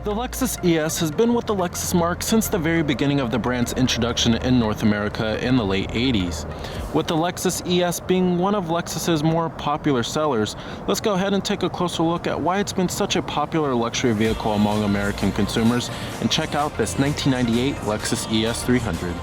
The Lexus ES has been with the Lexus marque since the very beginning of the brand's introduction in North America in the late 80s. With the Lexus ES being one of Lexus's more popular sellers, let's go ahead and take a closer look at why it's been such a popular luxury vehicle among American consumers and check out this 1998 Lexus ES300.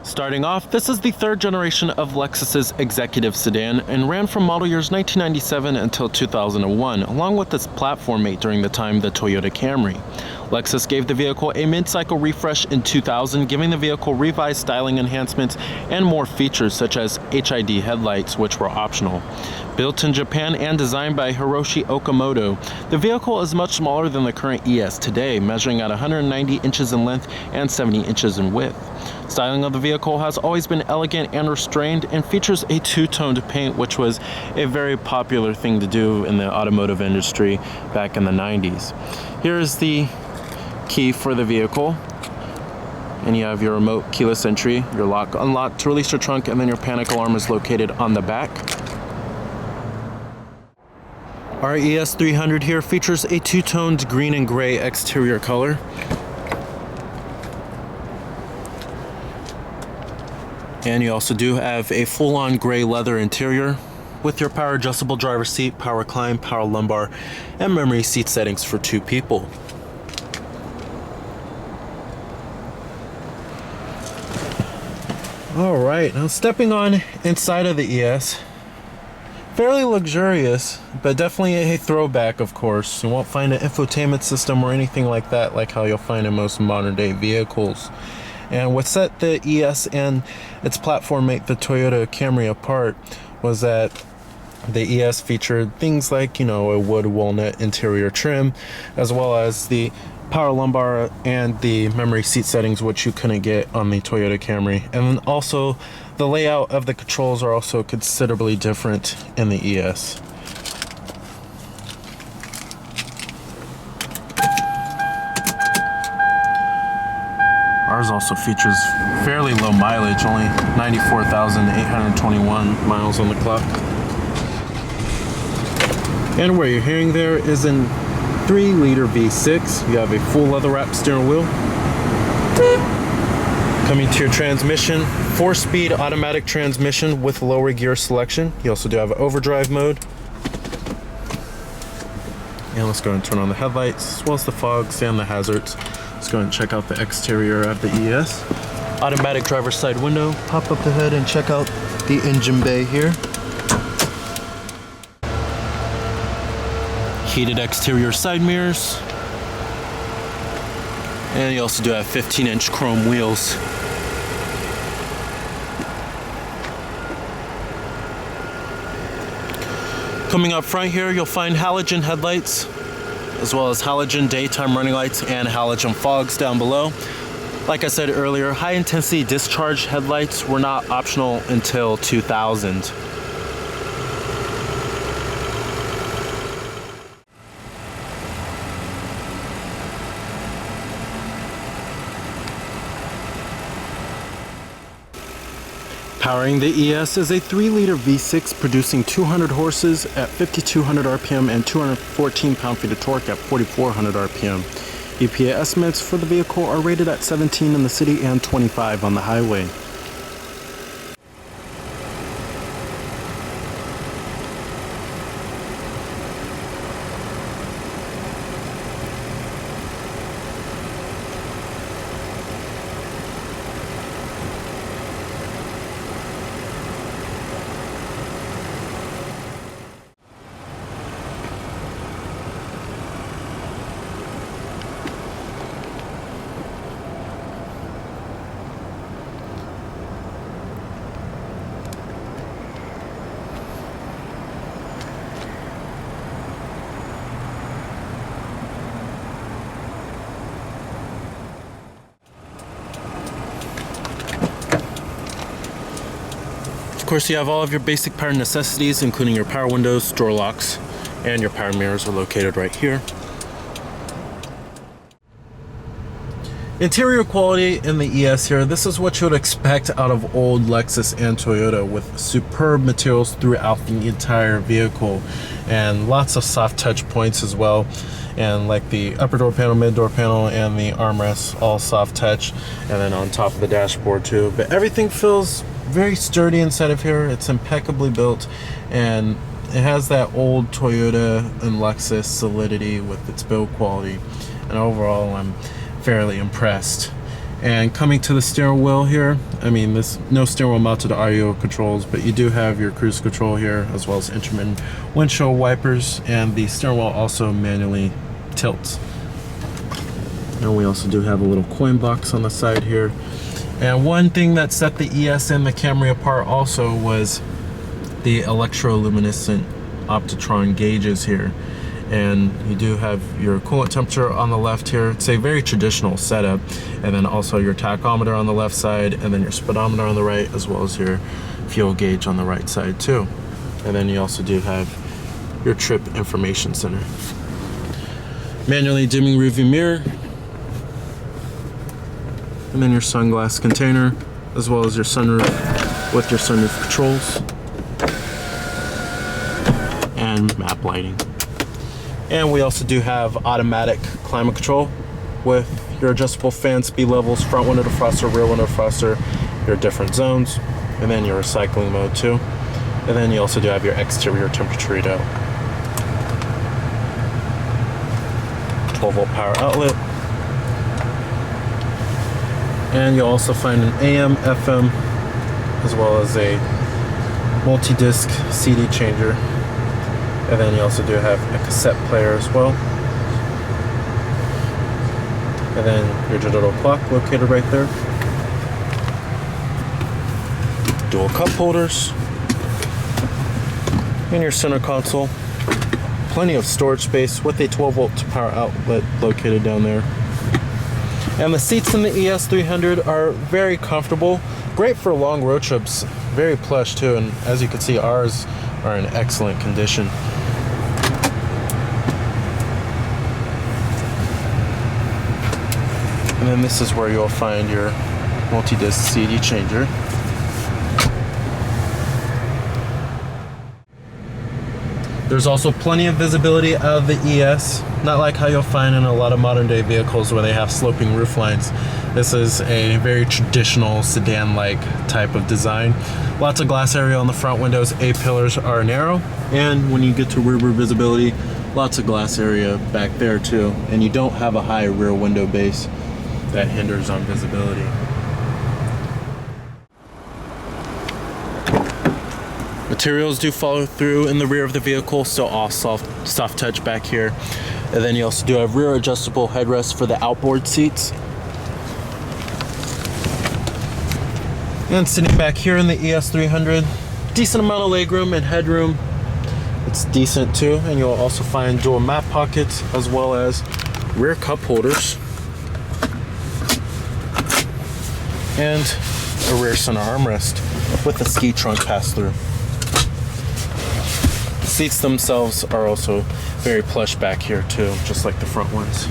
Starting off, this is the third generation of Lexus's executive sedan and ran from model years 1997 until 2001, along with its platform mate during the time the Toyota Camry. Lexus gave the vehicle a mid-cycle refresh in 2000, giving the vehicle revised styling enhancements and more features such as HID headlights, which were optional. Built in Japan and designed by Hiroshi Okamoto, the vehicle is much smaller than the current ES today, measuring at 190 inches in length and 70 inches in width. Styling of the vehicle has always been elegant and restrained and features a two-toned paint, which was a very popular thing to do in the automotive industry back in the 90s. Here is the key for the vehicle, and you have your remote keyless entry, your lock unlock to release your trunk, and then your panic alarm is located on the back. Our ES300 here features a two-toned green and gray exterior color. And you also do have a full-on gray leather interior with your power adjustable driver's seat, power climb, power lumbar, and memory seat settings for two people. Alright, now stepping on inside of the ES. Fairly luxurious, but definitely a throwback, of course. You won't find an infotainment system or anything like that like how you'll find in most modern day vehicles. And what set the ES and its platform mate, the Toyota Camry, apart was that the ES featured things like, a wood walnut interior trim, as well as the power lumbar and the memory seat settings, which you couldn't get on the Toyota Camry. And then also the layout of the controls are also considerably different in the ES. Ours also features fairly low mileage, only 94,821 miles on the clock. And what you're hearing there is an 3-liter V6. You have a full leather wrap steering wheel. Coming to your transmission, 4-speed automatic transmission with lower gear selection. You also do have an overdrive mode. And let's go and turn on the headlights, as well as the fogs and the hazards. Let's go and check out the exterior of the ES. Automatic driver's side window. Pop up the hood and check out the engine bay here. Heated exterior side mirrors. And you also do have 15-inch chrome wheels. Coming up front here, you'll find halogen headlights, as well as halogen daytime running lights and halogen fogs down below. Like I said earlier, high-intensity discharge headlights were not optional until 2000. Powering the ES is a 3-liter V6 producing 200 horses at 5,200 RPM and 214 pound-feet of torque at 4,400 RPM. EPA estimates for the vehicle are rated at 17 in the city and 25 on the highway. Of course, you have all of your basic power necessities, including your power windows, door locks, and your power mirrors are located right here. Interior quality in the ES here, this is what you would expect out of old Lexus and Toyota, with superb materials throughout the entire vehicle and lots of soft touch points as well. And like the upper door panel, mid door panel, and the armrests, all soft touch, and then on top of the dashboard too. But everything feels very sturdy inside of here. It's impeccably built, and it has that old Toyota and Lexus solidity with its build quality. And overall, I'm fairly impressed. And coming to the steering wheel here, I mean, there's no steering wheel mounted audio controls, but you do have your cruise control here, as well as intermittent windshield wipers, and the steering wheel also manually tilts. And we also do have a little coin box on the side here. And one thing that set the ES and the Camry apart also was the electroluminescent Optitron gauges here. And you do have your coolant temperature on the left here. It's a very traditional setup. And then also your tachometer on the left side, and then your speedometer on the right, as well as your fuel gauge on the right side too. And then you also do have your trip information center. Manually dimming rearview mirror. And then your sunglass container, as well as your sunroof with your sunroof controls. And map lighting. And we also do have automatic climate control with your adjustable fan speed levels, front window defroster, rear window defroster, your different zones, and then your recycling mode too. And then you also do have your exterior temperature readout. 12-volt power outlet. And you'll also find an AM, FM, as well as a multi-disc CD changer. And then you also do have a cassette player as well. And then your digital clock located right there. Dual cup holders. And your center console. Plenty of storage space with a 12-volt power outlet located down there. And the seats in the ES300 are very comfortable. Great for long road trips. Very plush too, and as you can see, ours are in excellent condition. And then this is where you'll find your multi-disc CD changer. There's also plenty of visibility out of the ES, not like how you'll find in a lot of modern day vehicles where they have sloping roof lines. This is a very traditional sedan-like type of design. Lots of glass area on the front windows, A-pillars are narrow, and when you get to rear visibility, lots of glass area back there too, and you don't have a high rear window base that hinders on visibility. Materials do follow through in the rear of the vehicle, so all soft touch back here. And then you also do have rear adjustable headrests for the outboard seats. And sitting back here in the ES300, decent amount of legroom and headroom. It's decent too, and you'll also find dual map pockets as well as rear cup holders and a rear center armrest with a ski trunk pass-through. Seats themselves are also very plush back here too, just like the front ones.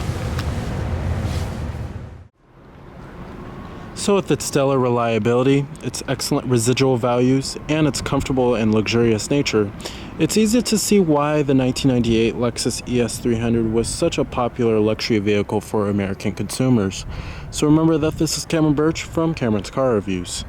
So with its stellar reliability, its excellent residual values, and its comfortable and luxurious nature, it's easy to see why the 1998 Lexus ES300 was such a popular luxury vehicle for American consumers. So remember that this is Cameron Birch from Cameron's Car Reviews.